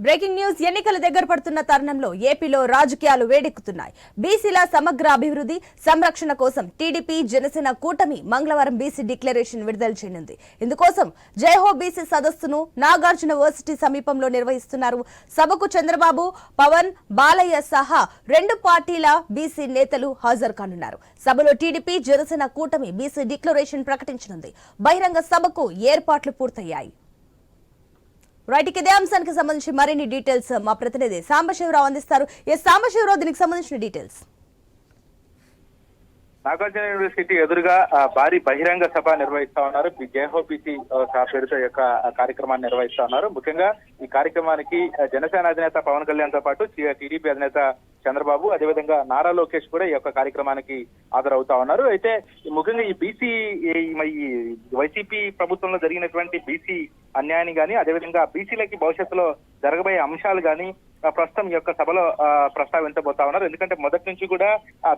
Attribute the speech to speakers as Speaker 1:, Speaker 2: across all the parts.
Speaker 1: Breaking news ఎన్నికల దగ్గర పడుతున్న తరుణంలో ఏపీలో రాజకీయాలు వేడెక్కుతున్నాయి. బీసీల సమగ్ర అభివృద్ధి సంరక్షణ కోసం టీడీపీ జనసేన కూటమి మంగళవారం బీసీ డిక్లరేషన్ విడుదల చేయనుంది. ఇందుకోసం జైహో బీసీ సదస్సును నాగార్జున వర్సిటీ సమీపంలో నిర్వహిస్తున్నారు. సభకు చంద్రబాబు, పవన్, బాలయ్య సహా రెండు పార్టీల బీసీ నేతలు హాజరు కానున్నారు. సభలో టీడీపీ జనసేన కూటమి బీసీ డిక్లరేషన్ ప్రకటించనుంది. బహిరంగ సభకు ఏర్పాట్లు పూర్తయ్యాయి. రైట్, ఇదే అంశానికి సంబంధించి మరిన్ని డీటెయిల్స్ మా ప్రతినిధి సాంబశివరావు అందిస్తారు. సాంబశివరావు, దీనికి సంబంధించిన డీటెయిల్స్.
Speaker 2: నాగార్జున యూనివర్సిటీ ఎదురుగా భారీ బహిరంగ సభ నిర్వహిస్తా ఉన్నారు. జేహోపీసీ పేరుతో యొక్క కార్యక్రమాన్ని నిర్వహిస్తా ఉన్నారు. ముఖ్యంగా ఈ కార్యక్రమానికి జనసేన అధినేత పవన్ కళ్యాణ్ తో పాటు టీడీపీ అధినేత చంద్రబాబు, అదేవిధంగా నారా లోకేష్ కూడా ఈ యొక్క కార్యక్రమానికి హాజరవుతా ఉన్నారు. అయితే ముఖ్యంగా ఈ బీసీ వైసీపీ ప్రభుత్వంలో జరిగినటువంటి బీసీ అన్యాయాన్ని కానీ, అదేవిధంగా బీసీలకి భవిష్యత్తులో జరగబోయే అంశాలు కానీ ప్రస్తుతం ఈ యొక్క సభలో ప్రస్తావించబోతా ఉన్నారు. ఎందుకంటే మొదటి నుంచి కూడా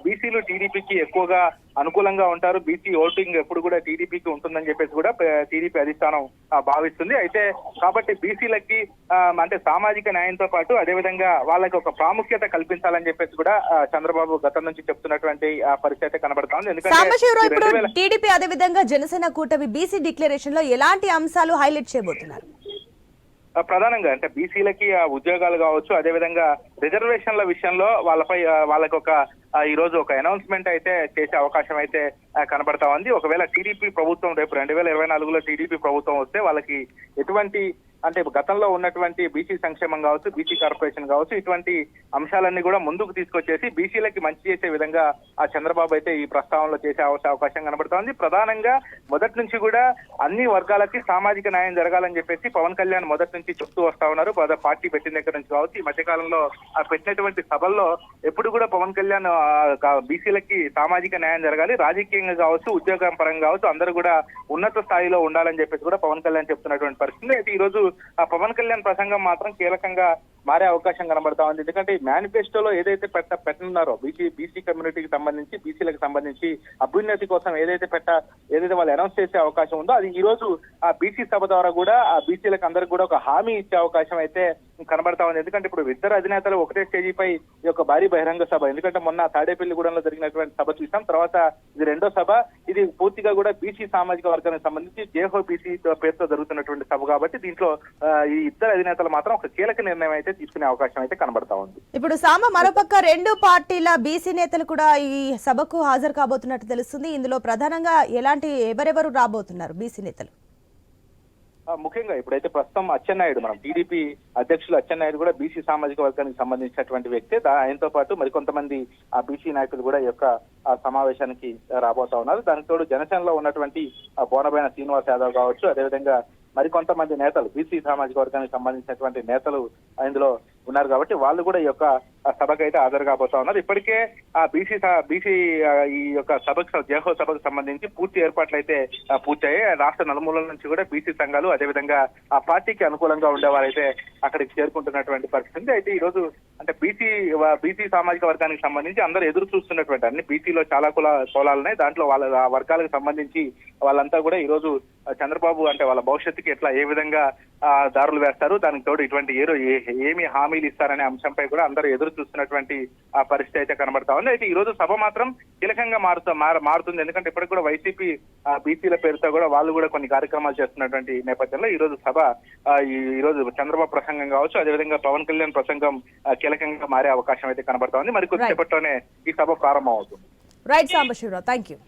Speaker 2: బీసీలు టీడీపీకి ఎక్కువగా అనుకూలంగా ఉంటారు. బీసీ ఓటింగ్ ఎప్పుడు కూడా టీడీపీకి ఉంటుందని చెప్పేసి కూడా టీడీపీ అధిష్టానం భావిస్తుంది. అయితే కాబట్టి బీసీలకి అంటే సామాజిక న్యాయంతో పాటు అదేవిధంగా వాళ్ళకి ఒక ప్రాముఖ్యత కల్పించాలని చెప్పేసి కూడా చంద్రబాబు గతం నుంచి చెప్తున్నటువంటి పరిస్థితి కనబడతా ఉంది.
Speaker 1: ఎందుకంటే టీడీపీ అదేవిధంగా జనసేన కూటమి బీసీ డిక్లరేషన్ లో ఎలాంటి అంశాలు హైలైట్ చేయబోతున్నారు?
Speaker 2: ప్రధానంగా అంటే బీసీలకి ఉద్యోగాలు కావచ్చు, అదేవిధంగా రిజర్వేషన్ల విషయంలో వాళ్ళకి ఒక ఈ రోజు ఒక అనౌన్స్మెంట్ అయితే చేసే అవకాశం అయితే కనబడతా ఉంది. ఒకవేళ టీడీపీ ప్రభుత్వం రేపు 2024లో టీడీపీ ప్రభుత్వం వస్తే వాళ్ళకి ఎటువంటి అంటే గతంలో ఉన్నటువంటి బీసీ సంక్షేమం కావచ్చు, బీసీ కార్పొరేషన్ కావచ్చు, ఇటువంటి అంశాలన్నీ కూడా ముందుకు తీసుకొచ్చేసి బీసీలకి మంచి చేసే విధంగా చంద్రబాబు అయితే ఈ ప్రస్తావనలో చేసే అవకాశం కనబడుతోంది. ప్రధానంగా మొదటి నుంచి కూడా అన్ని వర్గాలకి సామాజిక న్యాయం జరగాలని చెప్పేసి పవన్ కళ్యాణ్ మొదటి నుంచి చెప్తూ వస్తా ఉన్నారు. పార్టీ పెట్టిన దగ్గర నుంచి కావచ్చు, ఈ మధ్యకాలంలో పెట్టినటువంటి సభల్లో ఎప్పుడు కూడా పవన్ కళ్యాణ్ బీసీలకి సామాజిక న్యాయం జరగాలి, రాజకీయంగా కావచ్చు, ఉద్యోగం పరంగా కావచ్చు, అందరూ కూడా ఉన్నత స్థాయిలో ఉండాలని చెప్పేసి కూడా పవన్ కళ్యాణ్ చెప్తున్నటువంటి పరిస్థితి. అయితే ఈ రోజు పవన్ కళ్యాణ్ ప్రసంగం మాత్రం కీలకంగా మారే అవకాశం కనబడతా ఉంది. ఎందుకంటే మేనిఫెస్టోలో ఏదైతే పెట్టనున్నారో బీసీ కమ్యూనిటీకి సంబంధించి, బీసీలకు సంబంధించి అభ్యున్నతి కోసం ఏదైతే వాళ్ళు అనౌన్స్ చేసే అవకాశం ఉందో అది ఈ రోజు ఆ బీసీ సభ ద్వారా కూడా ఆ బీసీలకు అందరికి కూడా ఒక హామీ ఇచ్చే అవకాశం అయితే కనబడతా ఉంది. ఎందుకంటే ఇప్పుడు ఇద్దరు అధినేతలు ఒకటే స్టేజీపై ఈ యొక్క భారీ బహిరంగ సభ, ఎందుకంటే మొన్న తాడేపల్లిగూడెంలో జరిగినటువంటి సభ చూసాం, తర్వాత ఇది రెండో సభ. ఇది పూర్తిగా కూడా బీసీ సామాజిక వర్గానికి సంబంధించి జేహో బీసీ పేరుతో జరుగుతున్నటువంటి సభ కాబట్టి దీంట్లో ఈ ఇద్దరు అధినేతలు మాత్రం ఒక కీలక నిర్ణయం అయితే తీసుకునే అవకాశం అయితే కనబడతా ఉంది.
Speaker 1: ఇప్పుడు మరోపక్క రెండు పార్టీల బీసీ నేతలు కూడా ఈ సభకు హాజరు కాబోతున్నట్టు తెలుస్తుంది. ఇందులో ప్రధానంగా ఎవరెవరు రాబోతున్నారు బీసీ నేతలు?
Speaker 2: ముఖ్యంగా ఇప్పుడైతే ప్రస్తుతం అచ్చెన్నాయుడు, మనం టీడీపీ అధ్యక్షులు అచ్చెన్నాయుడు కూడా బీసీ సామాజిక వర్గానికి సంబంధించినటువంటి వ్యక్తి. ఆయనతో పాటు మరికొంతమంది ఆ బీసీ నాయకులు కూడా ఈ యొక్క సమావేశానికి రాబోతా ఉన్నారు. దానికి తోడు జనసేనలో ఉన్నటువంటి బోనబోయిన శ్రీనివాస్ యాదవ్ కావచ్చు, అదేవిధంగా మరికొంతమంది నేతలు బీసీ సామాజిక వర్గానికి సంబంధించినటువంటి నేతలు ఇందులో ఉన్నారు కాబట్టి వాళ్ళు కూడా ఈ యొక్క సభకు అయితే హాజరు కాబోతా ఉన్నారు. ఇప్పటికే ఆ బీసీ ఈ యొక్క జేహో సభకు సంబంధించి పూర్తి ఏర్పాట్లు అయితే పూర్తయ్యాయి. రాష్ట్ర నలుమూలల నుంచి కూడా బీసీ సంఘాలు, అదేవిధంగా ఆ పార్టీకి అనుకూలంగా ఉండేవారైతే అక్కడికి చేరుకుంటున్నటువంటి పరిస్థితి. అయితే ఈ రోజు అంటే బీసీ సామాజిక వర్గానికి సంబంధించి అందరూ ఎదురు చూస్తున్నటువంటి అన్ని బీసీలో చాలా కులాలు ఉన్నాయి. దాంట్లో వాళ్ళ వర్గాలకు సంబంధించి వాళ్ళంతా కూడా ఈ రోజు చంద్రబాబు అంటే వాళ్ళ భవిష్యత్తుకి ఎట్లా ఏ విధంగా దారులు వేస్తారు, దానికి తోడు ఇటువంటి ఏమి హామీలు ఇస్తారనే అంశంపై కూడా అందరూ ఎదురు చూస్తున్నటువంటి పరిస్థితి అయితే కనబడతా ఉంది. అయితే ఈ రోజు సభ మాత్రం కీలకంగా మారుతుంది. ఎందుకంటే ఇప్పటికి కూడా వైసీపీ బీసీల పేరుతో కూడా వాళ్ళు కూడా కొన్ని కార్యక్రమాలు చేస్తున్నటువంటి నేపథ్యంలో ఈ రోజు సభ ఈ రోజు చంద్రబాబు ప్రసంగం కావచ్చు, అదేవిధంగా పవన్ కళ్యాణ్ ప్రసంగం కీలకంగా మారే అవకాశం అయితే కనబడతా ఉంది. మరి కొద్దిసేపట్లోనే ఈ సభ ప్రారంభం అవుతుంది.
Speaker 1: Right Sambasivarao, thank you.